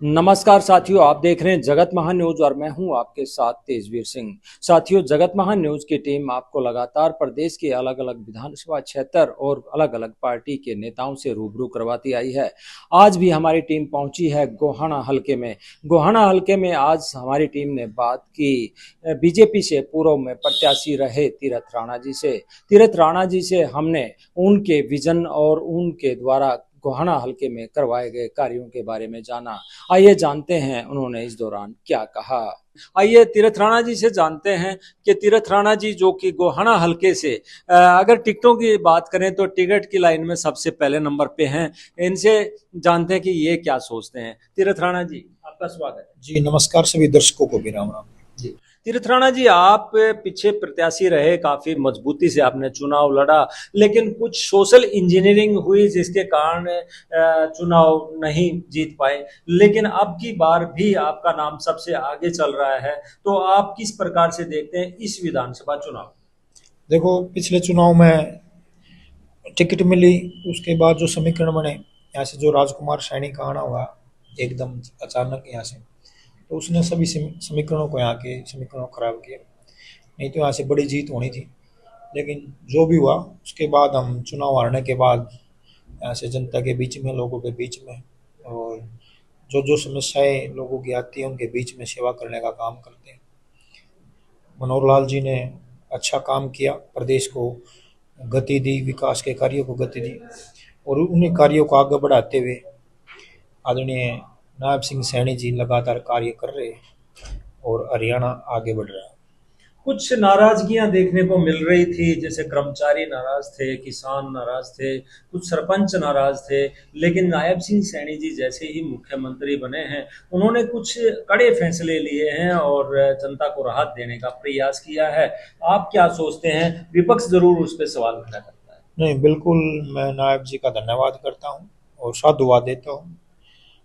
नमस्कार साथियों, आप देख रहे हैं जगत महान न्यूज और मैं हूं आपके साथ तेजवीर सिंह। साथियों, जगत महान न्यूज की टीम आपको लगातार प्रदेश के अलग अलग विधानसभा क्षेत्र और अलग अलग पार्टी के नेताओं से रूबरू करवाती आई है। आज भी हमारी टीम पहुंची है गोहाना हलके में। गोहाना हलके में आज हमारी टीम ने बात की बीजेपी से पूर्व में प्रत्याशी रहे तीरथ राणा जी से। तीरथ राणा जी से हमने उनके विजन और उनके द्वारा गोहाना हलके में करवाए गए कार्यों के बारे में जाना। आइए जानते हैं उन्होंने इस दौरान क्या कहा। आइए तीरथ राणा जी से जानते हैं कि तीरथ राणा जी जो कि गोहाना हलके से अगर टिकटों की बात करें तो टिकट की लाइन में सबसे पहले नंबर पे हैं। इनसे जानते हैं कि ये क्या सोचते हैं। तीरथ राणा जी, आपका स्वागत है। जी नमस्कार सभी दर्शकों को भी राम राम। जी, तीरथ राणा जी, आप पीछे प्रत्याशी रहे, काफी मजबूती से आपने चुनाव लड़ा, लेकिन कुछ सोशल इंजीनियरिंग हुई जिसके कारण चुनाव नहीं जीत पाए। लेकिन अब की बार भी आपका नाम सबसे आगे चल रहा है, तो आप किस प्रकार से देखते हैं इस विधानसभा चुनाव? देखो, पिछले चुनाव में टिकट मिली, उसके बाद जो समीकरण बने, यहाँ से जो राजकुमार सैनी का आना हुआ एकदम अचानक यहाँ से, तो उसने सभी समीकरणों को, यहाँ के समीकरणों को खराब किया। नहीं तो यहाँ से बड़ी जीत होनी थी। लेकिन जो भी हुआ, उसके बाद हम चुनाव हारने के बाद यहाँ से जनता के बीच में, लोगों के बीच में, और जो जो समस्याएं लोगों की आती हैं उनके बीच में सेवा करने का काम करते हैं। मनोहर लाल जी ने अच्छा काम किया, प्रदेश को गति दी, विकास के कार्यों को गति दी, और उन्हीं कार्यों को आगे बढ़ाते हुए आदरणीय नायब सिंह सैनी जी लगातार कार्य कर रहे हैं और हरियाणा आगे बढ़ रहा है। कुछ नाराजगियां देखने को मिल रही थी, जैसे कर्मचारी नाराज थे, किसान नाराज थे, कुछ सरपंच नाराज थे। लेकिन नायब सिंह सैनी जी जैसे ही मुख्यमंत्री बने हैं, उन्होंने कुछ कड़े फैसले लिए हैं और जनता को राहत देने का प्रयास किया है। आप क्या सोचते हैं? विपक्ष जरूर उस पर सवाल खड़ा करता है। नहीं, बिल्कुल, मैं नायब जी का धन्यवाद करता हूँ और साधुवाद देता हूँ।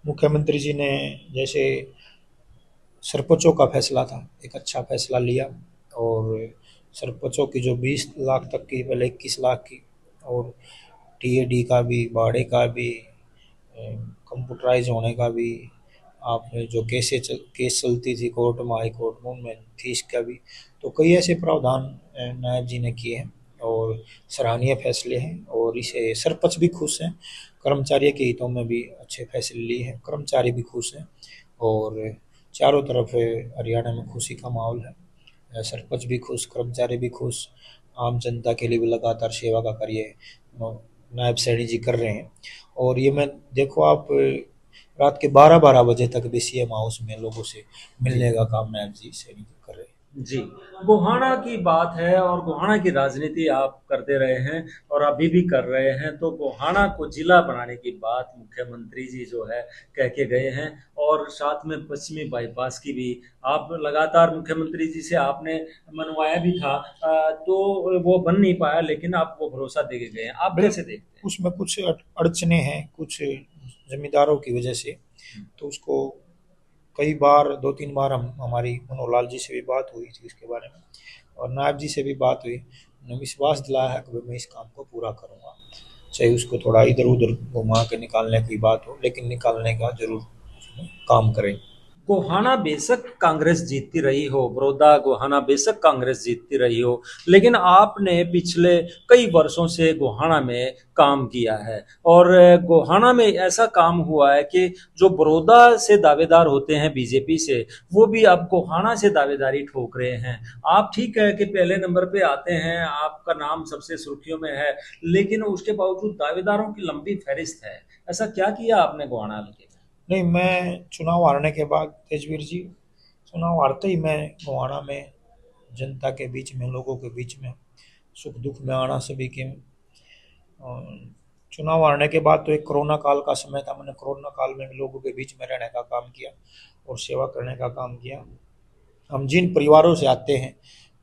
मुख्यमंत्री जी ने जैसे सरपंचों का फैसला था, एक अच्छा फैसला लिया, और सरपंचों की जो 20 लाख तक की, पहले 21 लाख की, और टीएडी का भी, भाड़े का भी, कंप्यूटराइज होने का भी, आपने जो केस चलती थी कोर्ट में, हाई कोर्ट में, उनमें फीस का भी, तो कई ऐसे प्रावधान नायब जी ने किए हैं और सराहनीय फैसले हैं, और इसे सरपंच भी खुश हैं। कर्मचारी के हितों में भी अच्छे फैसले लिए हैं, कर्मचारी भी खुश हैं, और चारों तरफ हरियाणा में खुशी का माहौल है। सरपंच भी खुश, कर्मचारी भी खुश, आम जनता के लिए भी लगातार सेवा का कार्य नायब सैनी जी कर रहे हैं। और ये मैं देखो, आप रात के 12-12 बजे तक भी सीएम हाउस में लोगों से मिलने का काम नायब जी सैनी जी कर रहे हैं। जी, गोहाना की बात है और गोहाना की राजनीति आप करते रहे हैं और अभी भी कर रहे हैं, तो गोहाना को जिला बनाने की बात मुख्यमंत्री जी जो है कह के गए हैं, और साथ में पश्चिमी बाईपास की भी आप लगातार मुख्यमंत्री जी से आपने मनवाया भी था। तो वो बन नहीं पाया, लेकिन आप वो भरोसा दे के गए हैं। आप कैसे देखते हैं? उसमें कुछ अड़चने हैं, कुछ जमींदारों की वजह से, तो उसको कई बार, 2-3 बार हमारी मनोहर लाल जी से भी बात हुई थी इसके बारे में, और नायब जी से भी बात हुई। उन्होंने विश्वास दिलाया है कि मैं इस काम को पूरा करूँगा, चाहे उसको थोड़ा इधर उधर घुमा के निकालने की बात हो, लेकिन निकालने का जरूर काम करें। गोहाना बेशक कांग्रेस जीतती रही हो, बड़ौदा गोहाना बेशक कांग्रेस जीतती रही हो, लेकिन आपने पिछले कई वर्षों से गोहाना में काम किया है, और गोहाना में ऐसा काम हुआ है कि जो बड़ौदा से दावेदार होते हैं बीजेपी से, वो भी अब गोहाना से दावेदारी ठोक रहे हैं। आप ठीक है कि पहले नंबर पे आते हैं, आपका नाम सबसे सुर्खियों में है, लेकिन उसके बावजूद दावेदारों की लंबी फहरिस्त है। ऐसा क्या किया आपने गोहाना हल्के में? नहीं, मैं चुनाव हारने के बाद, तेजवीर जी, चुनाव हारते ही मैं गोहाना में जनता के बीच में, लोगों के बीच में, सुख दुख में आना सभी के। चुनाव हारने के बाद तो एक कोरोना काल का समय था, मैंने कोरोना काल में भी लोगों के बीच में रहने का काम किया और सेवा करने का काम किया। हम जिन परिवारों से आते हैं,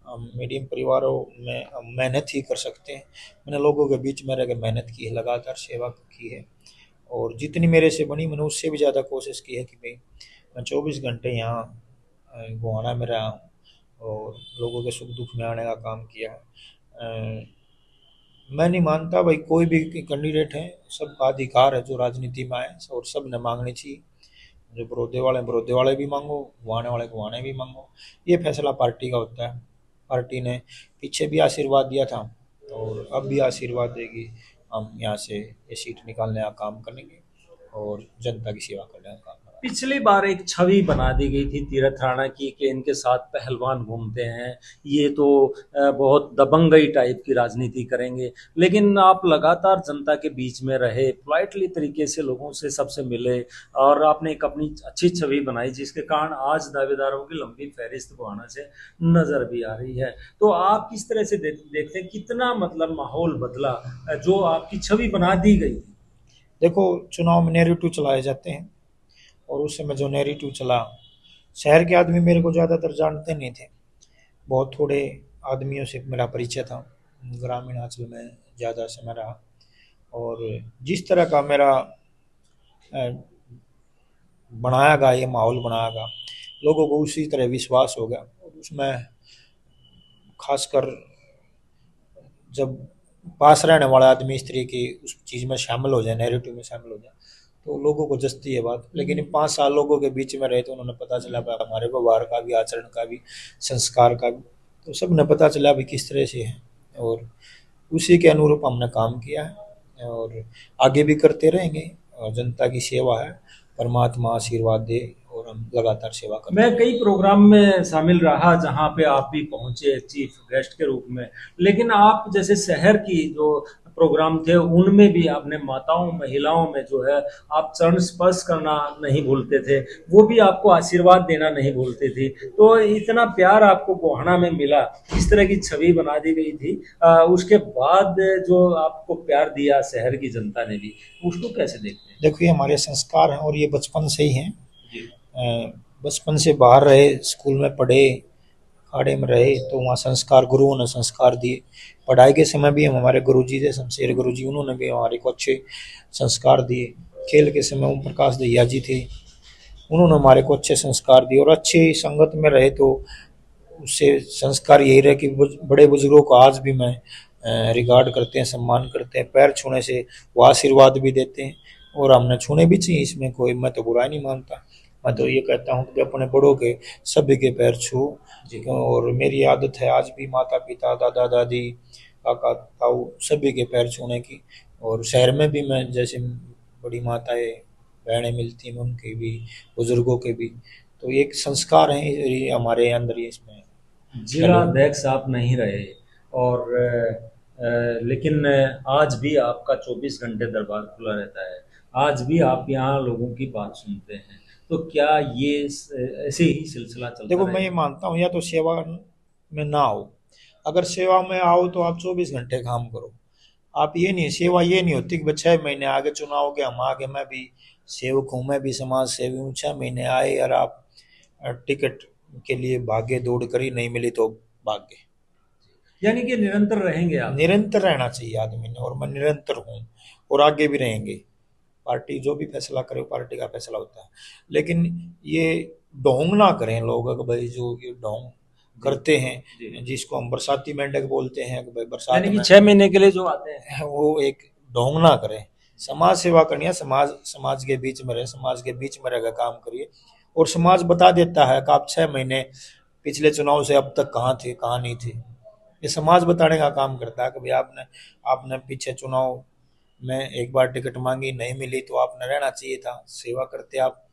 हम मीडियम परिवारों में हम मेहनत ही कर सकते हैं। मैंने लोगों के बीच में रह के मेहनत की है, लगातार सेवा की है, और जितनी मेरे से बनी मैंने उससे भी ज़्यादा कोशिश की है कि भाई मैं 24 घंटे यहाँ गोहाना में रहा हूँ और लोगों के सुख दुख में आने का काम किया है। मैं नहीं मानता भाई कोई भी कैंडिडेट है, सबका अधिकार है जो राजनीति में आए, और सब ने मांगनी चाहिए। जो बरोदे वाले भी मांगो, गुआने वाले गुआने भी मांगो। ये फैसला पार्टी का होता है। पार्टी ने पीछे भी आशीर्वाद दिया था और अब भी आशीर्वाद देगी। हम यहाँ से ये सीट निकालने का काम करेंगे और जनता की सेवा करने का काम करेंगे। पिछली बार एक छवि बना दी गई थी तीरथ राणा की कि इनके साथ पहलवान घूमते हैं, ये तो बहुत दबंगई टाइप की राजनीति करेंगे। लेकिन आप लगातार जनता के बीच में रहे, पोलाइटली तरीके से लोगों से सबसे मिले और आपने एक अपनी अच्छी छवि बनाई, जिसके कारण आज दावेदारों की लंबी फहरिस्त गोहाना से नजर भी आ रही है। तो आप किस तरह से देखते हैं, कितना मतलब माहौल बदला जो आपकी छवि बना दी गई थी? देखो, चुनाव में नेरेटिव चलाए जाते हैं और उस समय जो नेरेटिव चला, शहर के आदमी मेरे को ज़्यादातर जानते नहीं थे। बहुत थोड़े आदमियों से मेरा परिचय था। ग्रामीण अंचल में ज़्यादा समय रहा और जिस तरह का मेरा बनाया गया, ये माहौल बनाया गया, लोगों को उसी तरह विश्वास हो गया। और उसमें खासकर जब पास रहने वाला आदमी इस तरह की उस चीज़ में शामिल हो जाए, नैरेटिव में शामिल हो जाए, तो लोगों को जचती है बात। लेकिन 5 साल लोगों के बीच में रहे तो उन्होंने पता चला भाई हमारे व्यवहार का भी, आचरण का भी, संस्कार का भी, तो सब ने पता चला भी किस तरह से है। और उसी के अनुरूप हमने काम किया है और आगे भी करते रहेंगे। और जनता की सेवा है, परमात्मा आशीर्वाद दे और हम लगातार सेवा करते मैं कई प्रोग्राम में शामिल रहा जहां पे आप भी पहुंचे चीफ गेस्ट के रूप में, लेकिन आप जैसे शहर की जो प्रोग्राम थे उनमें भी आपने माताओं महिलाओं में जो है आप चरण स्पर्श करना नहीं भूलते थे, वो भी आपको आशीर्वाद देना नहीं भूलते थे। तो इतना प्यार आपको गोहाना में मिला, इस तरह की छवि बना दी गई थी, उसके बाद जो आपको प्यार दिया शहर की जनता ने भी, उसको कैसे देखते हैं? देखो, ये हमारे संस्कार हैं और ये बचपन से ही हैं। जी। बचपन से बाहर रहे, स्कूल में पढ़े, अखाड़े में रहे, तो वहाँ संस्कार, गुरुओं ने संस्कार दिए। पढ़ाई के समय भी हम हमारे गुरुजी थे, शमशेर गुरुजी, उन्होंने भी हमारे को अच्छे संस्कार दिए। खेल के समय ओम प्रकाश दहिया जी थे, उन्होंने हमारे को अच्छे संस्कार दिए। और अच्छी संगत में रहे तो उससे संस्कार यही रहे कि बड़े बुजुर्गों को आज भी मैं रिगार्ड करते हैं, सम्मान करते हैं। पैर छूने से वो आशीर्वाद भी देते हैं और हमने छूने भी चाहिए, इसमें कोई, मैं तो बुराई नहीं मानता। मैं तो ये कहता हूँ कि अपने बड़ों के, सभी के पैर छू। और मेरी आदत है आज भी माता पिता, दादा दादी, काका ताऊ, सभी के पैर छूने की। और शहर में भी मैं, जैसे बड़ी माताएं बहनें मिलती हैं, उनके भी, बुजुर्गों के भी, तो एक संस्कार है ये हमारे अंदर, ये इसमें जिला अध्यक्ष आप नहीं रहे और लेकिन आज भी आपका 24 घंटे दरबार खुला रहता है, आज भी आप यहाँ लोगों की बात सुनते हैं। तो क्या ये ऐसे ही सिलसिला चलता देखो, मैं ये रहेगा? मानता हूँ या तो सेवा में ना आओ, अगर सेवा में आओ तो आप 24 घंटे काम करो। आप ये नहीं, सेवा ये नहीं होती कि 6 महीने आगे चुनाव के हम आगे, मैं भी सेवक हूँ, मैं भी समाज सेवी हूँ, 6 महीने आए और आप टिकट के लिए भागे, दौड़ करी, नहीं मिली तो भाग गए। यानी कि निरंतर रहेंगे आप? निरंतर रहना चाहिए आदमी ने, और मैं निरंतर हूँ और आगे भी रहेंगे। पार्टी जो भी फैसला करे, पार्टी का फैसला होता है। लेकिन ये ढोंग ना करें लोग, अगर भाई जो ये ढोंग करते हैं, जिसको हम बरसाती मेंढक बोलते हैं, कि भाई बरसात यानी कि में 6 महीने के लिए जो आते हैं, वो एक ढोंग ना करें। समाज सेवा करनी है, समाज के बीच में रहे, समाज के बीच में रहकर काम करिए। और समाज बता देता है कि आप 6 महीने पिछले चुनाव से अब तक कहाँ थे, कहाँ नहीं थे। ये समाज बताने का काम करता है कि भाई आपने आपने पीछे चुनाव में एक बार टिकट मांगी, नहीं मिली तो आपने रहना चाहिए था, सेवा करते आप।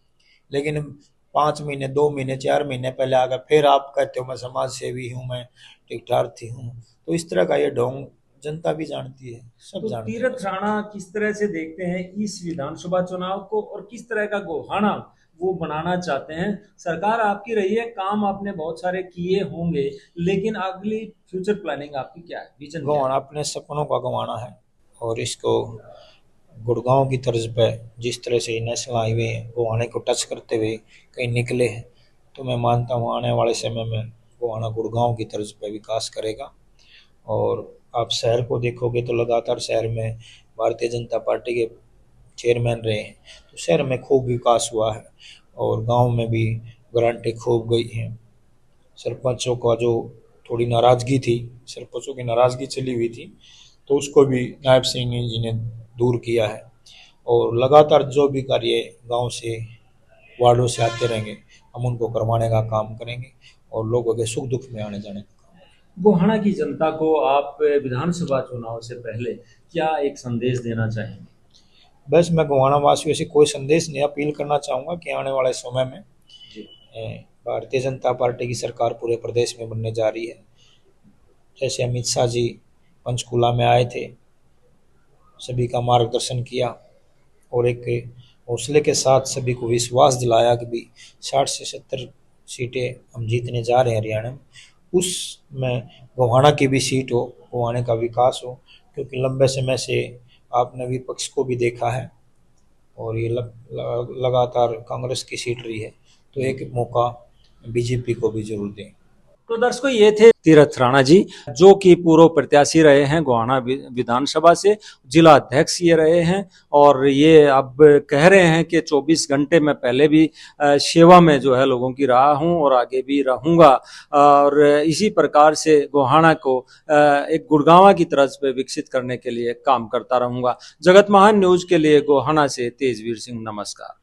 लेकिन 5 महीने, 2 महीने, 4 महीने पहले आकर फिर आप कहते हो मैं समाज सेवी हूँ, मैं टिकटार्थी हूँ। तो इस तरह का ये ढोंग जनता भी जानती है, सब तो जानते हैं। तीरथ राणा किस तरह से देखते हैं इस विधानसभा चुनाव को और किस तरह का गोहाना वो बनाना चाहते हैं? सरकार आपकी रही है, काम आपने बहुत सारे किए होंगे, लेकिन अगली फ्यूचर प्लानिंग आपकी क्या है, विजन क्या है? गंवाना अपने सपनों का गंवाना है और इसको गुड़गांव की तर्ज पे, जिस तरह से नेशनल हाईवे गोहाने को टच करते हुए कहीं निकले हैं, तो मैं मानता हूँ आने वाले समय में गोहाना गुड़गांव की तर्ज पे विकास करेगा। और आप शहर को देखोगे तो लगातार शहर में भारतीय जनता पार्टी के चेयरमैन रहे हैं, तो शहर में खूब विकास हुआ है और गांव में भी ग्रांटें खूब गई हैं। सरपंचों का जो थोड़ी नाराज़गी थी, सरपंचों की नाराज़गी चली हुई थी, तो उसको भी नायब सिंह जी ने दूर किया है। और लगातार जो भी कार्य गांव से वार्डों से आते रहेंगे, हम उनको करवाने का काम करेंगे और लोगों के सुख दुख में आने जाने का काम। गोहाना की जनता को आप विधानसभा चुनाव से पहले क्या एक संदेश देना चाहेंगे? बस मैं गोहाना वासियों से कोई संदेश नहीं, अपील करना चाहूँगा कि आने वाले समय में जी। भारतीय जनता पार्टी की सरकार पूरे प्रदेश में बनने जा रही है। जैसे अमित शाह जी पंचकुला में आए थे, सभी का मार्गदर्शन किया और एक हौसले के साथ सभी को विश्वास दिलाया कि भी 60 से 70 सीटें हम जीतने जा रहे हैं हरियाणा में, उसमें गोहाना की भी सीट हो, गोहाना का विकास हो, क्योंकि लंबे समय से आपने विपक्ष को भी देखा है और ये लगातार कांग्रेस की सीट रही है, तो एक मौका बीजेपी को भी जरूर दें। तो दर्शकों, ये थे तीरथ राणा जी, जो कि पूर्व प्रत्याशी रहे हैं गोहाना विधानसभा से, जिला अध्यक्ष ये रहे हैं और ये अब कह रहे हैं कि 24 घंटे में पहले भी सेवा में जो है लोगों की रहा हूं और आगे भी रहूंगा और इसी प्रकार से गोहाना को एक गुड़गांव की तर्ज पे विकसित करने के लिए काम करता रहूंगा। जगत महान न्यूज के लिए गोहाना से तेजवीर सिंह, नमस्कार।